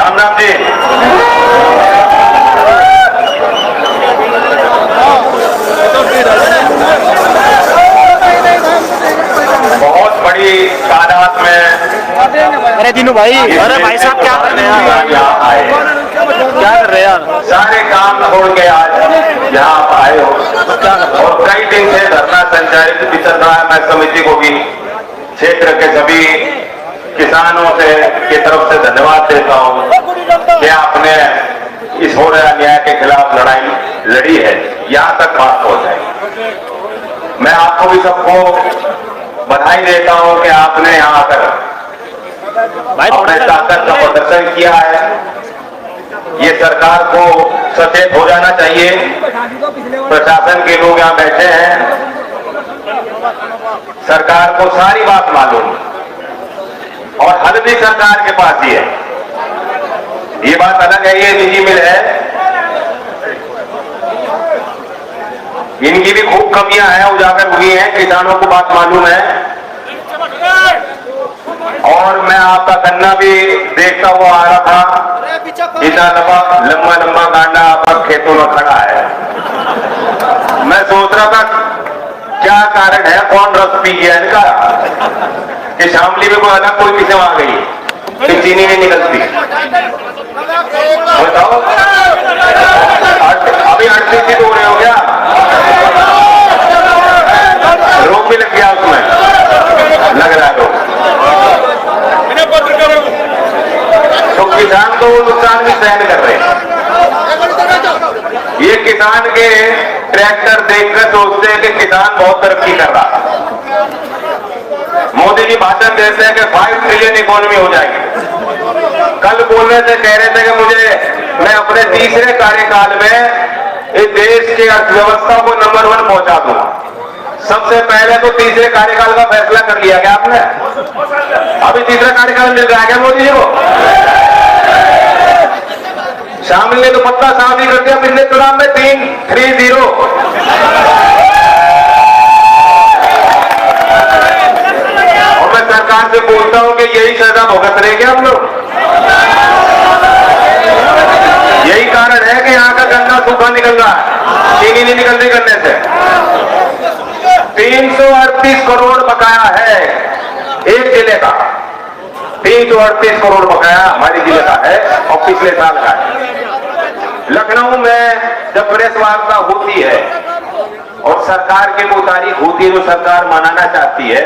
राम राम जी। बहुत बड़ी तादाद में अरे दिनू भाई, अरे भाई साहब क्या कर रहे हैं यार? यहाँ आए, क्या कर रहे हैं यार? सारे काम छोड़ के आज यहाँ आप आए हो और कई दिन से धरना संचालित भी चल रहा है। मैं समिति को भी, क्षेत्र के सभी किसानों से की तरफ से धन्यवाद देता हूँ कि आपने इस हो रहे अन्याय के खिलाफ लड़ाई लड़ी है, यहाँ तक बात पहुंचाई। मैं आपको भी सबको बधाई देता हूं कि आपने यहाँ आकर अपने ताकत का प्रदर्शन किया है। ये सरकार को सचेत हो जाना चाहिए। प्रशासन के लोग यहाँ बैठे हैं, सरकार को सारी बात मालूम और हल भी सरकार के पास ही है। ये बात अलग है, ये निजी मिल है, इनकी भी खूब कमियां हैं, उजागर हुई हैं, किसानों को बात मालूम है। और मैं आपका गन्ना भी देखता हुआ आ रहा था, इतना लंबा लंबा गांडा आपका खेतों में खड़ा है। मैं सोच रहा था क्या कारण है, कौन रस पी गया इनका कि शामली में कोई अलग कोई किस्म आ गई कि चीनी नहीं निकलती। बताओ, अभी 38 हो रहे हो क्या? रोग भी लग गया उसमें, लग रहा है रोग। तो किसान तो नुकसान भी सहन कर रहे हैं। ये किसान के ट्रैक्टर देखकर सोचते हैं कि किसान बहुत तरक्की कर रहा है। मोदी जी भाषण देते हैं कि 5 ट्रिलियन इकोनॉमी हो जाएगी। कल बोल रहे थे, कह रहे थे कि मैं अपने तीसरे कार्यकाल में इस देश की अर्थव्यवस्था को नंबर 1 पहुंचा दूंगा। सबसे पहले तो तीसरे कार्यकाल का फैसला कर लिया क्या आपने? अभी तीसरा कार्यकाल मिल रहा है क्या मोदी जी को? शामिल ने तो पत्ता साफ ही कर दिया पिछले चुनाव में 3-3-0। और मैं सरकार से बोलता हूं कि यही सजा भुगत रहे क्या हम लोग? यही कारण है कि यहाँ का गन्ना सूखा निकल रहा है, चीनी नहीं निकल रही गन्ने से। 338 करोड़ बकाया है एक जिले का, 338 करोड़ बकाया हमारे जिले का है और पिछले साल का है। लखनऊ में जब प्रेस वार्ता होती है और सरकार की कोई तारीख होती है जो सरकार मनाना चाहती है,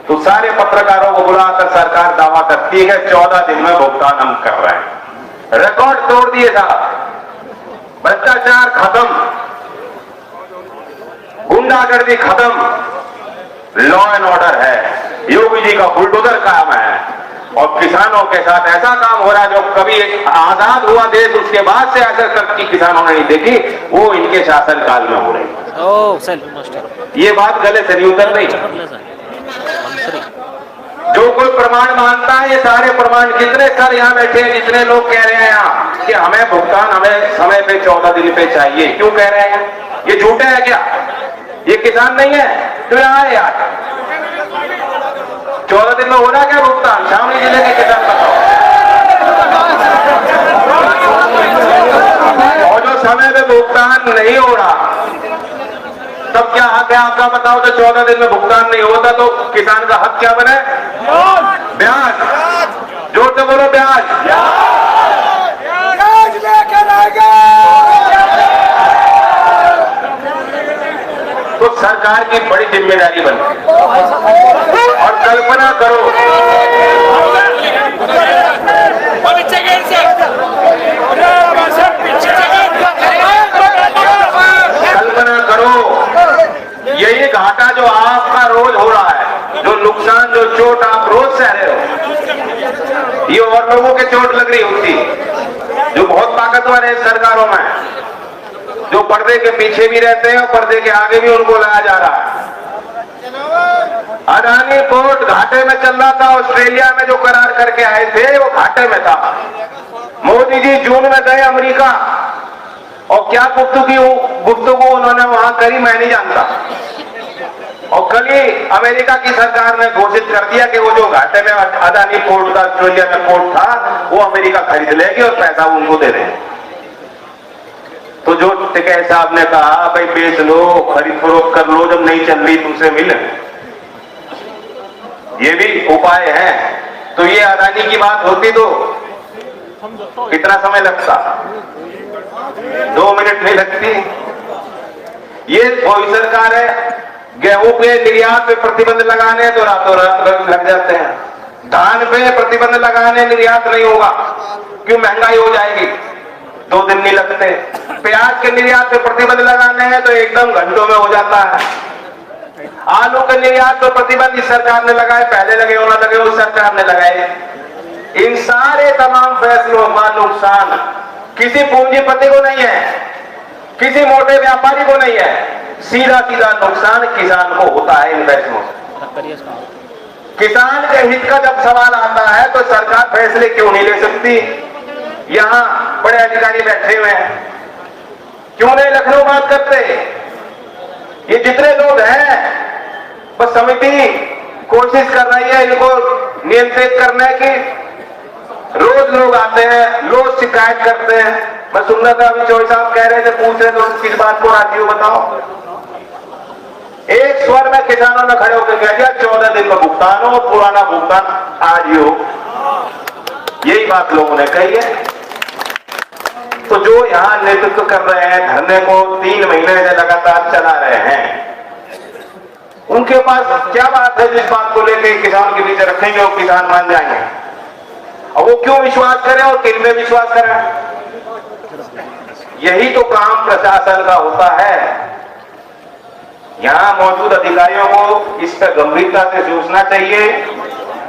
तो सारे पत्रकारों को बुलाकर सरकार दावा करती है कि 14 दिन में भुगतान हम कर रहे हैं। रिकॉर्ड तोड़ दिए साहब, भ्रष्टाचार खत्म, गुंडागर्दी खत्म, लॉ एंड ऑर्डर है, योगी जी का बुलडोजर काम है। और किसानों के साथ ऐसा काम हो रहा है जो कभी आजाद हुआ देश उसके बाद से ऐसा तरक्की किसानों ने नहीं देखी, वो इनके शासनकाल में हो रही है। ये बात गले से नहीं उतर रही। जो कोई प्रमाण मानता है, ये सारे प्रमाण कितने सर यहाँ बैठे हैं, जितने लोग कह रहे हैं यहाँ कि हमें भुगतान हमें समय पे 14 दिन पे चाहिए, क्यों कह रहे हैं? ये झूठे है क्या? ये किसान नहीं है तो यहाँ है यार। 14 दिन में हो रहा क्या भुगतान? शामली जिले के किसान बताओ। और जो समय पे भुगतान नहीं हो रहा, तब क्या हक है आपका? बताओ। तो 14 दिन में भुगतान नहीं होता तो किसान का हक क्या बने? ब्याज। जोर से बोलो, ब्याज। तो सरकार की बड़ी जिम्मेदारी बनती है। और कल्पना करो, कल्पना करो यही घाटा जो आपका रोज हो रहा है, जो नुकसान, जो चोट आप रोज सह रहे हो, ये और लोगों के चोट लग रही होती, जो बहुत ताकतवर है सरकारों में, जो पर्दे के पीछे भी रहते हैं और पर्दे के आगे भी उनको लाया जा रहा है। अडानी पोर्ट घाटे में चल रहा था, ऑस्ट्रेलिया में जो करार करके आए थे वो घाटे में था। मोदी जी जून में गए अमेरिका और क्या गुफ्तगू उन्होंने वहां करी मैं नहीं जानता। और कल ही अमेरिका की सरकार ने घोषित कर दिया कि वो जो घाटे में अदानी पोर्ट का ऑस्ट्रेलिया में पोर्ट था वो अमेरिका खरीद लेगी और पैसा उनको दे दें। तो जो टिकैत साहब ने कहा भाई बेच लो, खरीद फरोख्त कर लो, जब नहीं चल रही तुमसे मिले, ये भी उपाय है। तो ये अदानी की बात होती तो कितना समय लगता? 2 मिनट नहीं लगती। ये कोई सरकार है, गेहूं पे निर्यात पे प्रतिबंध लगाने तो रातों रात लग जाते हैं। धान पे प्रतिबंध लगाने निर्यात नहीं होगा, क्यों? महंगाई हो जाएगी, 2 दिन नहीं लगते। प्याज के निर्यात पे प्रतिबंध लगाने हैं तो एकदम घंटों में हो जाता है। आलू के निर्यात पर प्रतिबंध इस सरकार ने लगाए, पहले लगे हो ना लगे उस सरकार ने लगाए। इन सारे तमाम फैसलों का नुकसान किसी पूंजीपति को नहीं है, किसी मोटे व्यापारी को नहीं है, सीधा सीधा नुकसान किसान को होता है इन फैसलों से। किसान के हित का जब सवाल आता है तो सरकार फैसले क्यों नहीं ले सकती? यहां बड़े अधिकारी बैठे हुए हैं, क्यों नहीं लखनऊ बात करते? ये जितने लोग हैं बस समिति कोशिश कर रही है इनको नियंत्रित करने की। रोज लोग आते हैं, रोज शिकायत करते हैं। मैं सुन रहा था अभी चौधरी साहब कह रहे थे, पूछ रहे थे किस बात को राजी हो बताओ। एक स्वर में किसानों ने खड़े होकर कह दिया 14 दिन में भुगतान हो, पुराना भुगतान आज ही हो। यही बात लोगों ने कही है। तो जो यहां नेतृत्व कर रहे हैं, धरने को 3 महीने से लगातार चला रहे हैं, उनके पास क्या बात है जिस बात को लेकर किसान के बीच रखेंगे और किसान मान जाएंगे? और वो क्यों विश्वास करें और किन में विश्वास करें? यही तो काम प्रशासन का होता है। यहां मौजूद अधिकारियों को इस पर गंभीरता से सोचना चाहिए,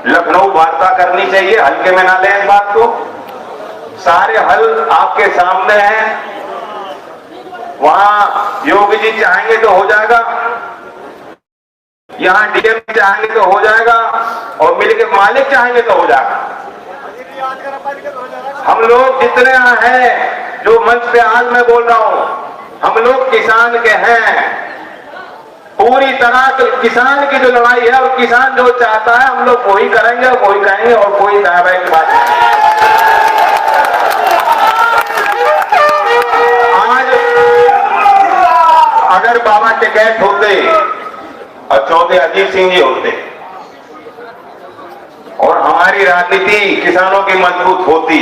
लखनऊ वार्ता करनी चाहिए, हल्के में ना लें इस बात को। सारे हल आपके सामने हैं। वहां योगी जी चाहेंगे तो हो जाएगा, यहां डीएम चाहेंगे तो हो जाएगा, और मिल के मालिक चाहेंगे तो हो जाएगा। हम लोग जितने हैं, जो मंच पे आज मैं बोल रहा हूं, हम लोग किसान के हैं। पूरी तरह किसान की जो लड़ाई है और किसान जो चाहता है हम लोग वही करेंगे और वही कहेंगे और कोई दावे की बात नहीं। आज अगर बाबा टिकैत होते और चौधरी अजीत सिंह जी होते और हमारी राजनीति किसानों की मजबूत होती,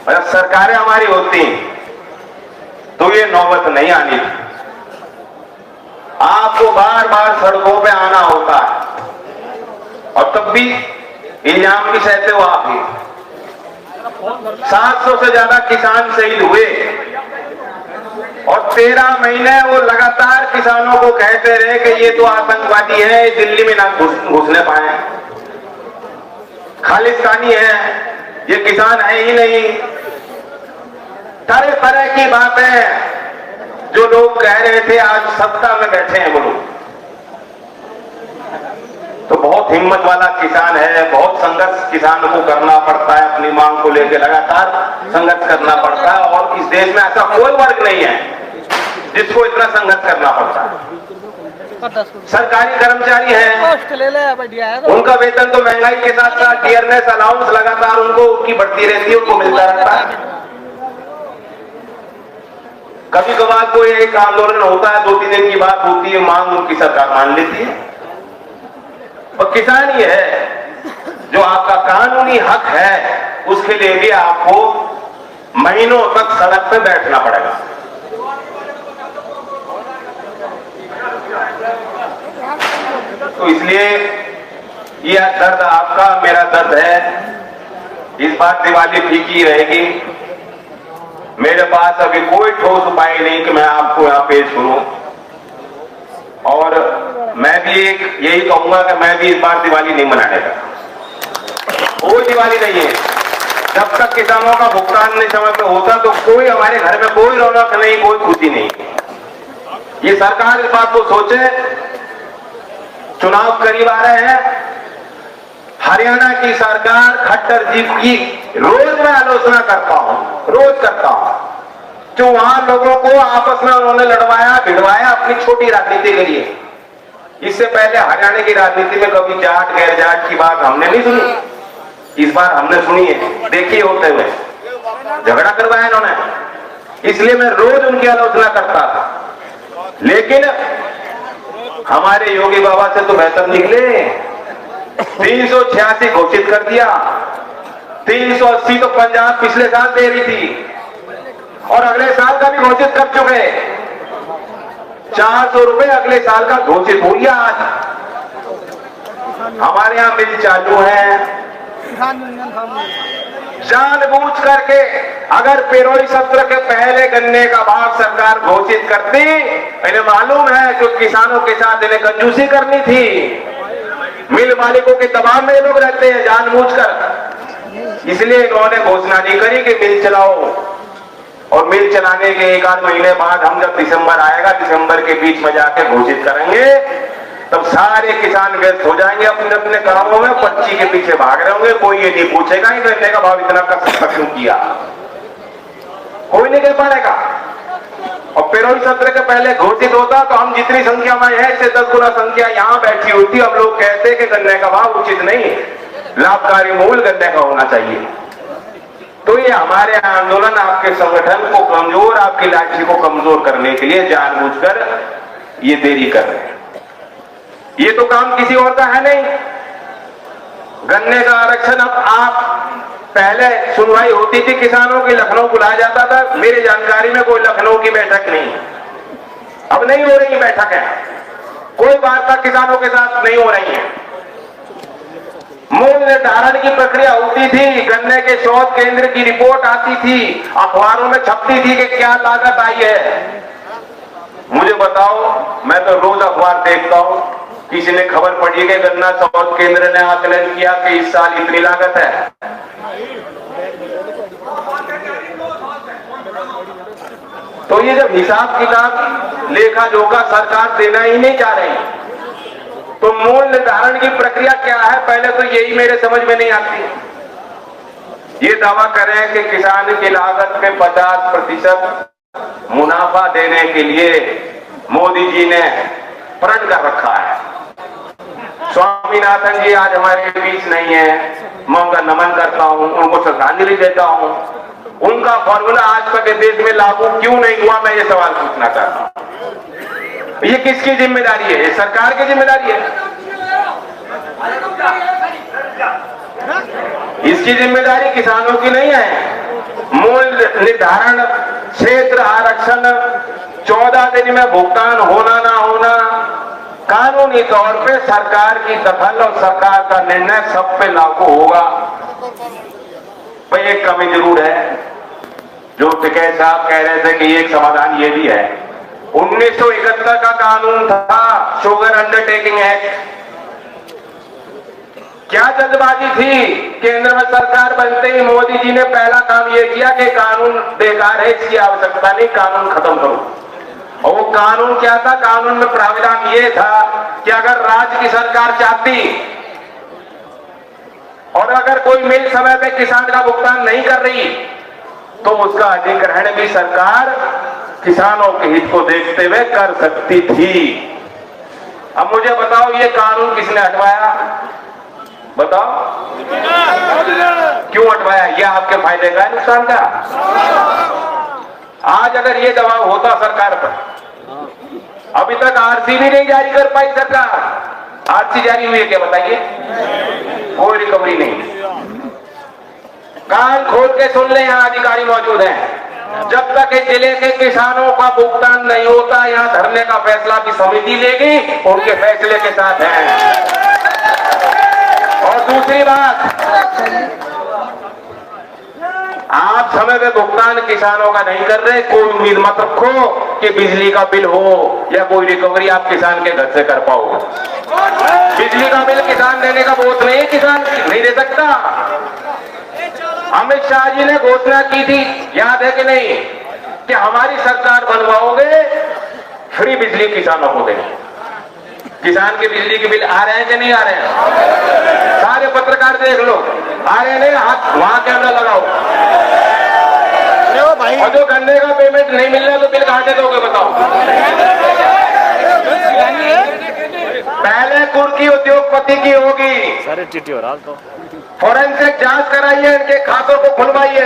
मतलब सरकारें हमारी होती, तो ये नौबत नहीं आनी थी। आपको बार बार सड़कों पे आना होता है और तब भी इल्जाम भी सहते हो आप ही। 700 से ज्यादा किसान शहीद हुए और 13 महीने वो लगातार किसानों को कहते रहे कि ये तो आतंकवादी है, दिल्ली में ना घुसने पाए, खालिस्तानी है, ये किसान है ही नहीं। तरह तरह की बातें जो लोग कह रहे थे, आज सत्ता में बैठे हैं वो लोग। तो बहुत हिम्मत वाला किसान है, बहुत संघर्ष किसान को करना पड़ता है, अपनी मांग को लेकर लगातार संघर्ष करना पड़ता है। और इस देश में ऐसा कोई वर्ग नहीं है जिसको इतना संघर्ष करना पड़ता है। सरकारी कर्मचारी हैं, उनका वेतन तो महंगाई के साथ साथ डियरनेस अलाउंस लगातार उनको उनकी बढ़ती रहती है, उनको मिलता रहता है। कभी कभार कोई एक आंदोलन होता है, 2-3 दिन की बात होती है, मांग उनकी सरकार मान लेती है। और किसान ही है जो आपका कानूनी हक है, उसके लिए भी आपको महीनों तक सड़क पे बैठना पड़ेगा। तो इसलिए यह दर्द आपका, मेरा दर्द है। इस बार दिवाली फीकी रहेगी। मेरे पास अभी कोई ठोस उपाय नहीं कि मैं आपको यहां पेश करूं। और मैं भी यही कहूंगा कि मैं भी इस बार दिवाली नहीं मनाने का, कोई दिवाली नहीं है। जब तक किसानों का भुगतान नहीं समय पे होता तो कोई हमारे घर में कोई रौनक नहीं, कोई खुशी नहीं। ये सरकार इस बात को सोचे। चुनाव करीब आ रहे हैं। हरियाणा की सरकार खट्टर जी की रोज मैं आलोचना करता हूं, रोज करता हूं, जो वहां लोगों को आपस में उन्होंने लड़वाया भिड़वाया अपनी छोटी राजनीति के लिए। इससे पहले हरियाणा की राजनीति में कभी जाट गैर जाट की बात हमने नहीं सुनी, इस बार हमने सुनी है, देखिए होते हुए झगड़ा करवाया इन्होंने, इसलिए मैं रोज उनकी आलोचना करता था। लेकिन हमारे योगी बाबा से तो बेहतर निकले, 386 घोषित कर दिया, 380 तो पंजाब पिछले साल दे रही थी और अगले साल का भी घोषित कर चुके, 400 रुपए अगले साल का घोषित हो गया। आज हमारे यहां मिल चालू है, जानबूझ करके अगर पेरोई सत्र के पहले गन्ने का भाव सरकार घोषित करती, इन्हें मालूम है कि किसानों के साथ इन्हें कंजूसी करनी थी, मिल मालिकों के दबाव में लोग रहते हैं जानबूझकर, इसलिए इन्होंने घोषणा नहीं करी कि मिल चलाओ। और मिल चलाने के एक आध महीने बाद हम जब दिसंबर आएगा, दिसंबर के बीच में जाके घोषित करेंगे, तब सारे किसान व्यस्त हो जाएंगे अपने अपने कामों में, पर्ची के पीछे भाग रहे होंगे, कोई ये नहीं पूछेगा कि गन्ने का भाव इतना क्यों किया, कोई नहीं कह पाएगा। और पेरोई सत्र के पहले घोषित होता तो हम जितनी संख्या में है इससे 10 गुना संख्या यहां बैठी होती, हम लोग कहते कि गन्ने का भाव उचित नहीं, लाभकारी मूल गन्ने का होना चाहिए। तो ये हमारे आंदोलन आपके संगठन को कमजोर, आपकी लाठी को कमजोर करने के लिए जानबूझकर ये देरी कर रहे हैं। ये तो काम किसी और का है नहीं। गन्ने का आरक्षण अब आप पहले सुनवाई होती थी किसानों की, लखनऊ बुलाया जाता था, मेरी जानकारी में कोई लखनऊ की बैठक नहीं, अब नहीं हो रही बैठक है, कोई वार्ता किसानों के साथ नहीं हो रही है। मूल निर्धारण की प्रक्रिया होती थी, गन्ने के शोध केंद्र की रिपोर्ट आती थी, अखबारों में छपती थी कि क्या लागत आई है। मुझे बताओ, मैं तो रोज अखबार देखता हूं, किसी ने खबर पड़ी कि गन्ना शोध केंद्र ने आकलन किया कि इस साल इतनी लागत है। तो ये जब हिसाब किताब लेखा जोखा सरकार देना ही नहीं चाह रही, तो मूल निर्धारण की प्रक्रिया क्या है, पहले तो यही मेरे समझ में नहीं आती। ये दावा करें कि किसान की लागत में 50% मुनाफा देने के लिए मोदी जी ने प्रण कर रखा है। स्वामीनाथन जी आज हमारे बीच नहीं है, मैं उनका नमन करता हूं, उनको श्रद्धांजलि देता हूं। उनका फॉर्मूला आज तक देश में लागू क्यों नहीं हुआ, मैं ये सवाल पूछना चाहता हूं। ये किसकी जिम्मेदारी है? ये सरकार की जिम्मेदारी है। इसकी जिम्मेदारी किसानों की नहीं है। मूल निर्धारण, क्षेत्र आरक्षण, 14 दिन में भुगतान होना ना होना, कानूनी तौर पे सरकार की दखल और सरकार का निर्णय सब पे लागू होगा। भाई एक कमी जरूर है, जो टिकैत साहब कह रहे थे कि एक समाधान ये भी है, 1971 का कानून था शुगर अंडरटेकिंग एक्ट। क्या जल्दबाजी थी, केंद्र में सरकार बनते ही मोदी जी ने पहला काम यह किया कि कानून बेकार है, इसकी आवश्यकता नहीं, कानून खत्म करो। और वो कानून क्या था? कानून में प्रावधान ये था कि अगर राज्य की सरकार चाहती और अगर कोई मिल समय पे किसान का भुगतान नहीं कर रही, तो उसका अधिग्रहण भी सरकार किसानों के हित को देखते हुए कर सकती थी। अब मुझे बताओ, ये कानून किसने हटवाया? बताओ क्यों हटवाया? ये आपके फायदे का है, नुकसान का? आज अगर ये दबाव होता सरकार पर, अभी तक आरसी भी नहीं जारी कर पाई सरकार। आरसी जारी हुई है क्या बताइए? कोई रिकवरी नहीं। कान खोल के सुन ले, यहाँ अधिकारी मौजूद हैं। जब तक इस जिले के किसानों का भुगतान नहीं होता, यहाँ धरने का फैसला भी समिति लेगी, उनके फैसले के साथ है। और दूसरी बात, आप समय पे भुगतान किसानों का नहीं कर रहे, कोई उम्मीद मत रखो कि बिजली का बिल हो या कोई रिकवरी आप किसान के घर से कर पाओगे। बिजली का बिल किसान देने का बोझ नहीं, किसान नहीं दे सकता। अमित शाह जी ने घोषणा की थी, याद है कि नहीं, कि हमारी सरकार बनवाओगे, फ्री बिजली किसानों को देंगे। किसान के बिजली के बिल आ रहे हैं कि नहीं आ रहे हैं? सारे पत्रकार देख लो, आ रहे नहीं? हाथ वहां कैमरा लगाओ। और जो गन्ने का पेमेंट नहीं मिल रहा तो बिल कहां से दोगे बताओ? पहले कुर्की उद्योगपति की होगी। सारे टीटी हो रहा तो फॉरेंसिक जांच कराइए, इनके खातों को खुलवाइए,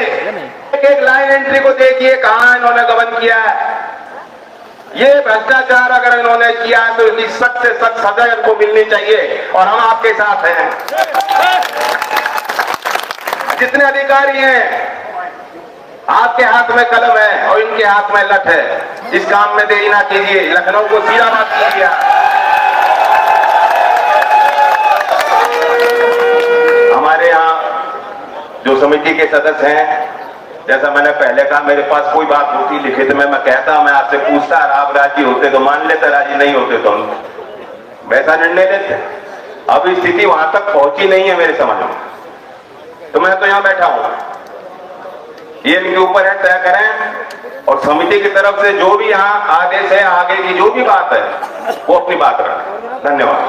एक एक लाइन एंट्री को देखिए कहां इन्होंने गबन किया है। ये भ्रष्टाचार अगर इन्होंने किया है तो इसकी सख्त से सख्त सजा इनको मिलनी चाहिए और हम आपके साथ हैं। जितने अधिकारी हैं, आपके हाथ में कलम है और इनके हाथ में लठ है, इस काम में देरी ना कीजिए, लखनऊ को सीधा बात कीजिए। हमारे यहाँ जो समिति के सदस्य हैं, जैसा मैंने पहले कहा, मेरे पास कोई बात होती लिखित में मैं कहता, मैं आपसे पूछता, आप राजी होते तो मान लेते, राजी नहीं होते तो वैसा निर्णय लेते। अब स्थिति वहां तक पहुंची नहीं है मेरे समझ में, तो मैं तो यहां बैठा हूं। ये इनके ऊपर है, तय करें और समिति की तरफ से जो भी यहाँ आदेश है, आगे की जो भी बात है वो अपनी बात रखें। धन्यवाद।